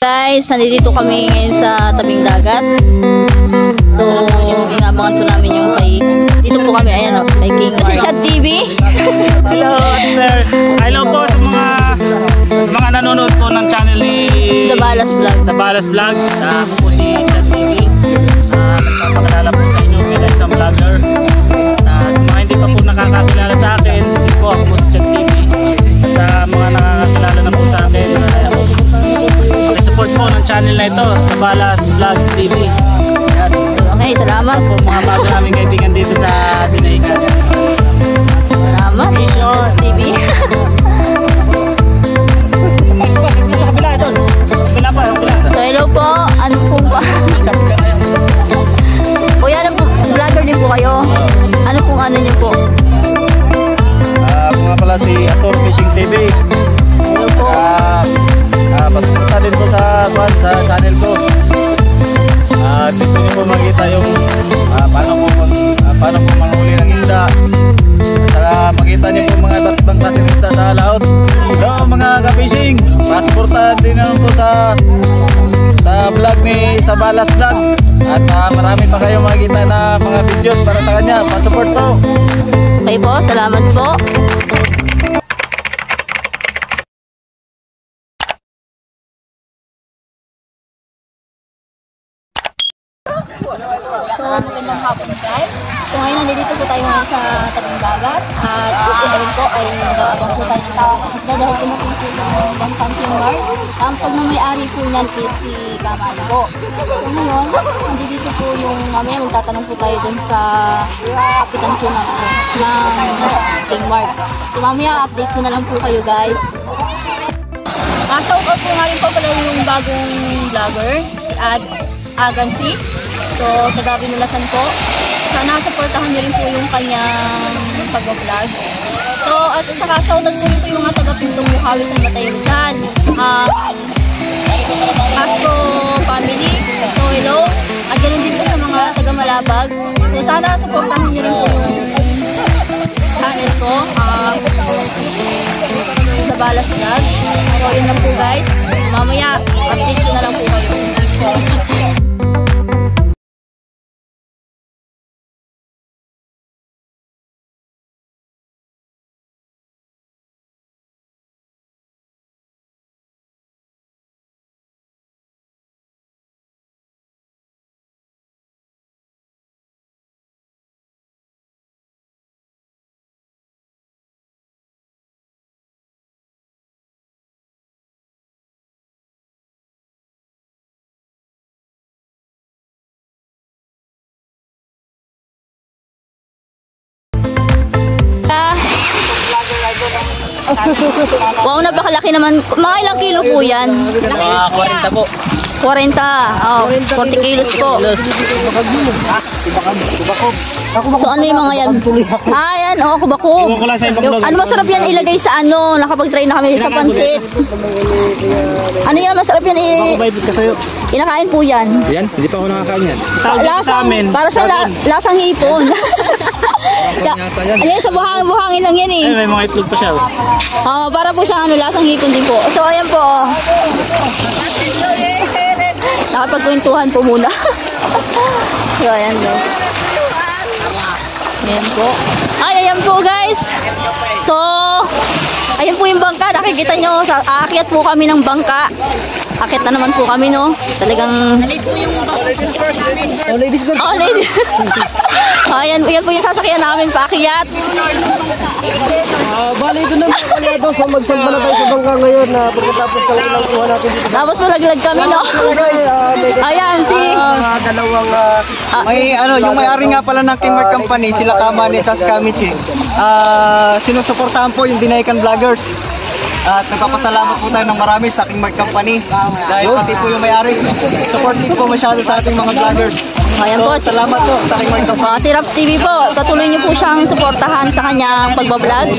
Guys, nandito kami ngayon sa tabing dagat. So, inabangan po namin yung kay... Dito po kami, ayan o, kay King. Kasi Shad TV. Hello, sir. Hello po sa mga nanonood po ng channel ni... Zabalas Vlogs. Zabalas Vlogs. Ako po si Shad TV. Nagpapakilala po sa inyo bilang isang vlogger. Sa mga hindi pa po nakakakilala sa akin, po ako po si Shad TV. At sa mga nakakakilala na po sa akin, support po ng channel na ito, Zabalas Vlogs TV. Yan. Okay, salamat po mga bago namin kaibigan dito sa Binaikan. Salamat, Shad TV. So hello po, ano po ba? Kuya, ano po, vlogger din po kayo? Ano pong ano niyo po? Ako nga pala si Ator Fishing TV. Hello po. Pasupunta din po sa channel ko. Dito niyo po makita yung paano po manghuli ng isda. At makita niyo po mga iba't ibang klaseng isda sa laot. Hello mga ka-fishing, pasuportahan din naman po sa vlog ni Zabalas Vlog. At marami pa kayong makikita na mga videos para sa kanya. Pasupport po. Okay po, salamat po. So, magandang hapon guys. So, ngayon nandito po tayo ngayon sa tabing dagat. At ngayon po ay nag-aabang po tayo ng isda dahil dumating po ng Bangkang King Mark. Ang pagmamayari po niyan is si Kamali po. So, ngayon, nandito po yung mamaya magtatanong po tayo dun sa kapitan po ng King Mark. So, mamaya update ko na lang po kayo guys. Shoutout po nga rin po pala yung bagong vlogger, si Agansi. So, taga-Binulasan po. Sana supportahan niyo rin po yung kanyang pag-vlog. So, at saka shoutout po rin po yung mga taga-Pintong Bukawi sa Matayusan. Castro family. So, hello. At ganoon din po sa mga taga-Malabag. So, sana supportahan niyo rin po yung channel ko. Zabalas Vlog. So, yun lang po guys. Mamaya, update ko na lang po kayo. Wow, napakalaki naman. Mga ilang kilo po yan? 40 po. 40. Oh, 40 kilos po. So ano yung mga yan? Yan. Oh, kubako. Ano masarap yan ilagay sa ano? Nakapag-try na kami sa pansit. Ano yan? Masarap yan inakain po yan. Yan, hindi pa ako nakakain yan. Para sa lasang hipon. Ano yan? Sa buhangin lang yan eh. May mga itlog pa siya. Para po siya lasang hipon din po. So ayan po. Nakapagkwentuhan po muna. So ayan guys. Ayan po. Ayan po guys. So ayan po yung bangka. Nakikita nyo. Aakyat po kami ng bangka. Akyat na naman po kami no. Talagang ladies first. Oh ladies. Ayan po yung sasakyan namin. Paakyat. Bali doon naman kanya doon sa magsampa na tayo sa bangka ngayon na pagkatapos ng ilang kuha natin dito. Tapos malaglag kami no. Ayan si dalawang may yung may-ari nga pala ng King Mark Company, sila Kamani at Kamichi. Sinusuportahan po yung Binaikan Vloggers. At nagpapasalamat po tayo ng marami sa King Mark Company dahil pati po yung may-ari supportive po masyado sa ating mga vloggers. Ayan po, salamat po sa King Mark Company. Si Raps TV po, patuloy niyo po siyang suportahan sa kanyang pagbablog.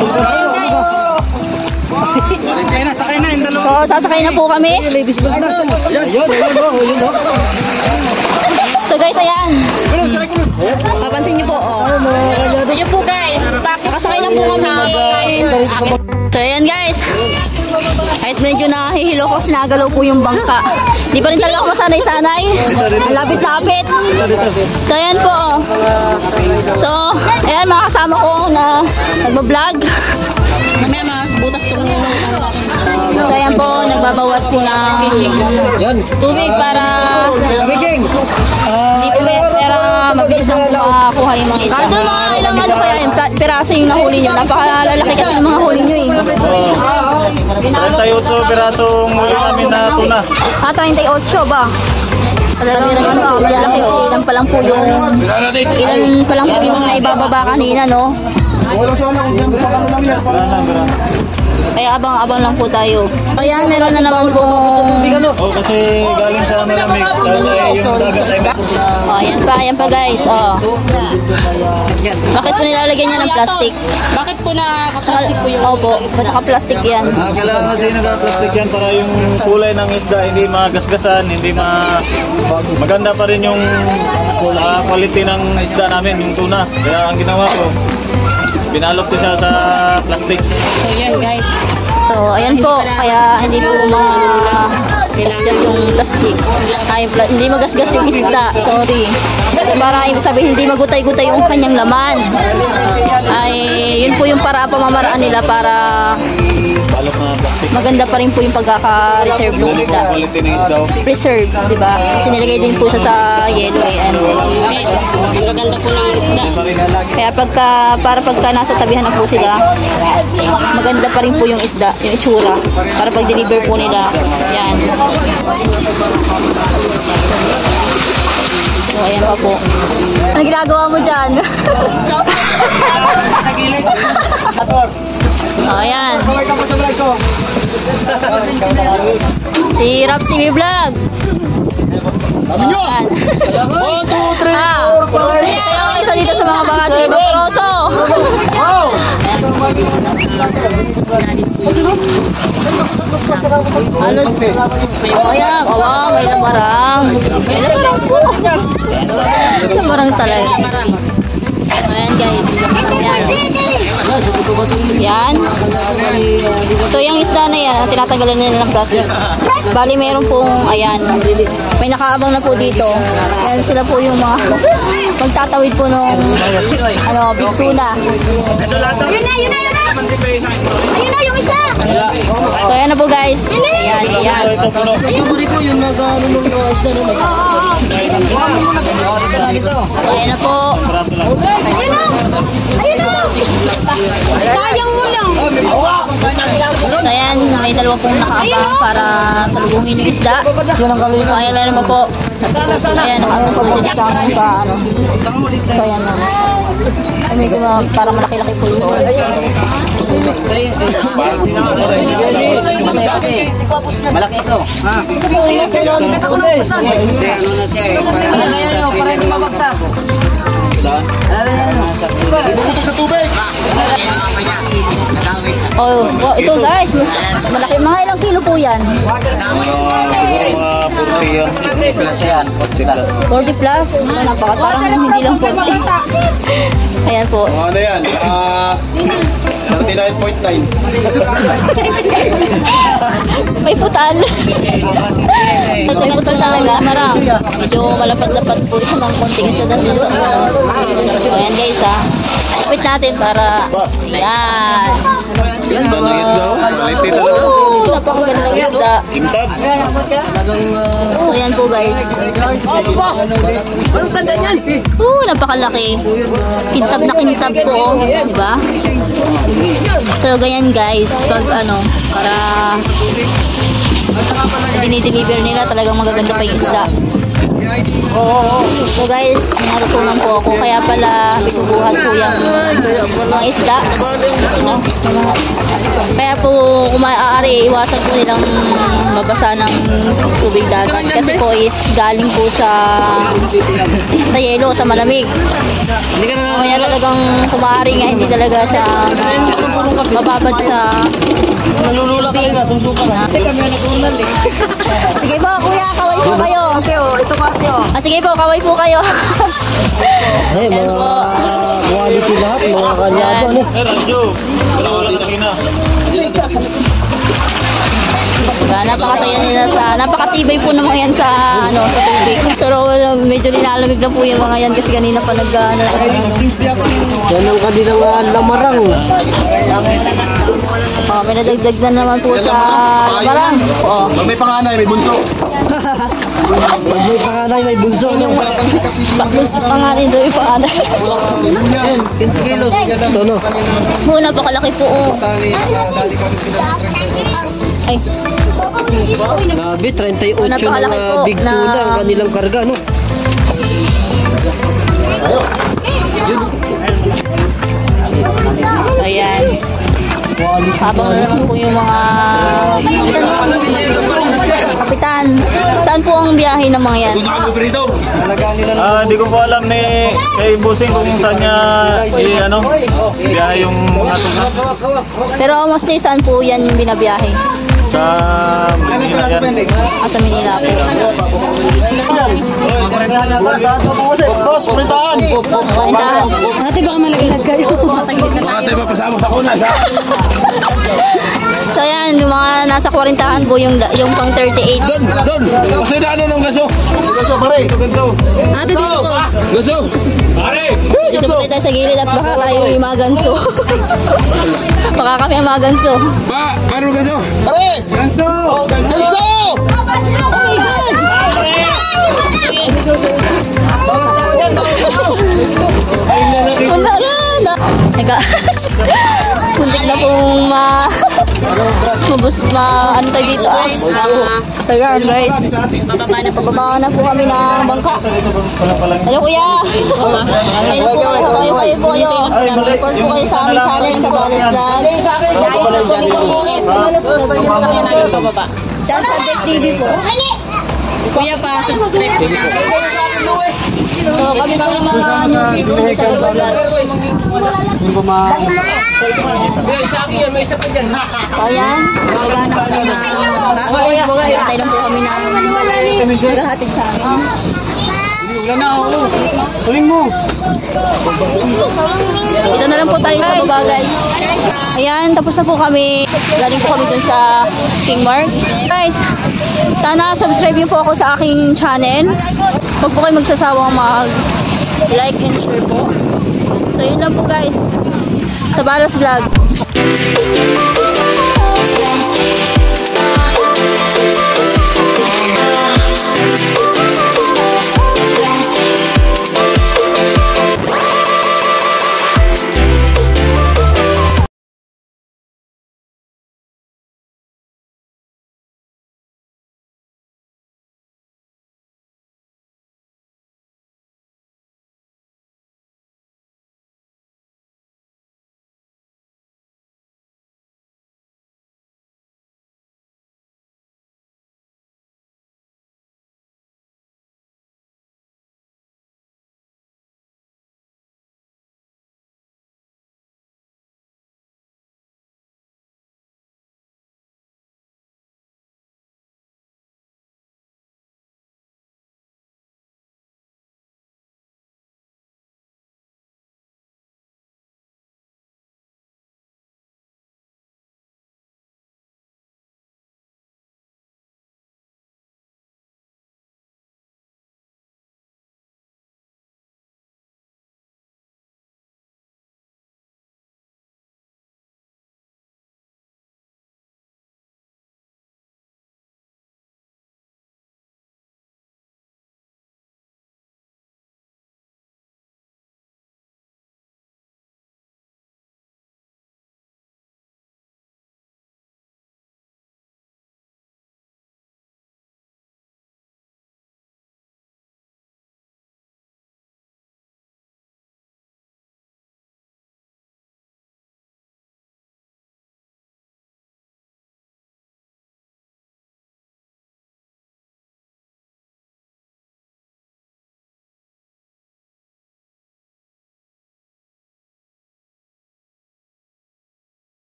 So sasakay na po kami. So guys, ayan. Papansin niyo po, oh. Ayan po guys, nakasakay na So ayan guys, kahit medyo nahihilo ko kasi nagalaw po yung bangka. Di pa rin talaga ako masanay-sanay. Ang lapit-lapit. So ayan po. So ayan mga kasama ko na nagbablog. Mamaya mas butas ko na. So ayan po, nagbabawas po ng tubig para hindi po pero mabilis lang po makakuha yung mga isda. Kahit mga ilang ano kaya yung piraso yung nahuli nyo. Napakalalaki kasi ng mga huli nyo eh. 38 pirasong muli namin na tuna. 38 ba? Talagang naman ba, malalaki kasi ilan pa lang po yung naibababa kanina, no? Kaya abang-abang lang po tayo. Ayan, meron na naman pong Kasi galing sa malamig. ayan pa guys. Bakit po nilalagyan niya ng plastic? Bakit po naka-plastic po yung Opo, ba't naka-plastic yan? Kailangan kasi naka-plastic yan para yung kulay ng isda hindi magasgasan, hindi maganda pa rin yung quality ng isda namin, yung tuna. Kaya ang ginawa ko, binalot ko siya sa plastic. So yan guys. So, ayan po. Kaya hindi po magasgas yung plastic. Ay, hindi magasgas yung isda. Sorry. So, para ibig sabihin, hindi magutay-gutay yung kanyang laman. Ay, yun po yung pamamaraan nila para Balot na plastic. maganda pa rin po yung pagkaka-reserve ng isda. Quality ng isda. Preserve, di ba? Kasi nilagay din po siya sa yelo eh. Ano. Ang gaganda po ng isda. Kaya pagka nasa tabihan na po sila, maganda pa rin po yung isda, yung itsura. Para pag-deliver po nila, yan. So, ayan pa po. Ano ginagawa mo dyan? Ayan. Si Raps TV Vlog. Ayan. 1, 2, 3, 4, 5. Ito yung isa dito sa mga baka si Bacroso. Halos. Ayan. Wow, may lamarang. May lamarang po. Lamarang talaga. Ayan guys. Ayan. Yan. So yung isda na yan, tinatanggalan nila ng plastic. Bali meron pong, ayan, may nakaabang na po dito. Yan sila po yung mga magtatawid po nung big tuna. Ayun na! Ayun na yung isa! So ayan na po guys. Ayan, ayan. So ayan na po. Ayun na! Sayang mo lang! So ayan, may dalawa pong nakaabang para salubungin yung isda. So ayan, meron pa po. Ayan, nakaabang po sila isang paano. So ayan na. Ay, medyo parang malaki-laki po yun. Malaki ito. Oh, wow, ito guys, malaki. Mga ilang kilo po yan? Siguro 40 yan. 40 plus? Napaka, parang hindi lang 40. Ayan po. Ano yan? 39.9. May putal. Ito may putal talaga. Marang. Medyo malapad-lapad po siya ng konting isa dito sa ulo. So, ayan guys ha. Ipit natin para... Ayan. Ganda ng isda. Quality talaga. Napakaganda ng isda. Tintab. So, ayan po guys. Anong tanda niyan? Napakalaki. Kintab na kintab po. Diba? So, ganyan guys. Pag para dinideliver nila, talagang magaganda pa yung isda. So guys, narutunan po ako. Kaya pala binubuhat po yung mga isda. Kaya po kung maaari, iwasan po nilang mabasa ng tubig dagat. Kasi po is galing po sa yelo, sa malamig. Kaya talagang kung maaari nga, hindi talaga siya mababad sa tubig. Sige po kuya, kaway po kayo. Ito pa ito. Sige po, kaway po kayo. Ay, Ayan mga po. quality lahat, mga kanyado. Ano? Diba, napakasaya nila napakatibay po naman yan sa tubig. Pero medyo nilalamig na po yung mga yan kasi kanina pa Yan ang kanilang lamarang. may nadagdag na naman po sa lamarang. Oo. May panganay, may bunso. Pag may panganay, may bunso. Yung pangalan doon yung pangalan. Ito, no? Oo, napakalaki po. Ay, Grabe, 38 na Napakalaki po big na- tuna ang kanilang karga, no? ayan. Habang naroon po yung mga kapitan. Saan po ang biyahe ng mga yan? Hindi ko po alam ni kay Busing kung saan niya biyahe yung ating Pero mostly saan po yan binabiyahe? sa Manila yan. Sa Manila po. Boss, printahan. Pintahan. Ate baka malaglag kayo. Mataglit na tayo. Ba kasama sa kunas, ha? So yan, yung mga nasa 40 po yung pang 38. Doon, kasi na ano ng gaso? Gaso, pare. Gaso. Ate dito ko. Gaso. Pare. Dito po tayo sa gilid at baka tayo yung mga ganso. Baka kami ang mga ganso. Paano gaso? Pare. Gaso. Gaso. Oh my God! Wala na. Teka. Puntik na pong ano tayo dito? Ayan guys. Pababa na po kami ng bangka. Hello kuya. Hello po kayo. Report po kayo sa aming channel sa Balas Vlog. Sa Subject TV po. Kuya pa, subscribe. So kami po yung mga newbies na sa Balas. So ayan, baba na kami ng bangka. Hintay lang po kami ng maghahatid sa amin. Tuling mo! Dito na lang po tayo sa baba guys. Ayan, tapos na po kami. Galing po kami dun sa King Mark. Guys, sana subscribe niyo po ako sa aking channel. Huwag po kayo magsasawang mag-like and share po. So yun lang po guys. Sa Balas Vlog.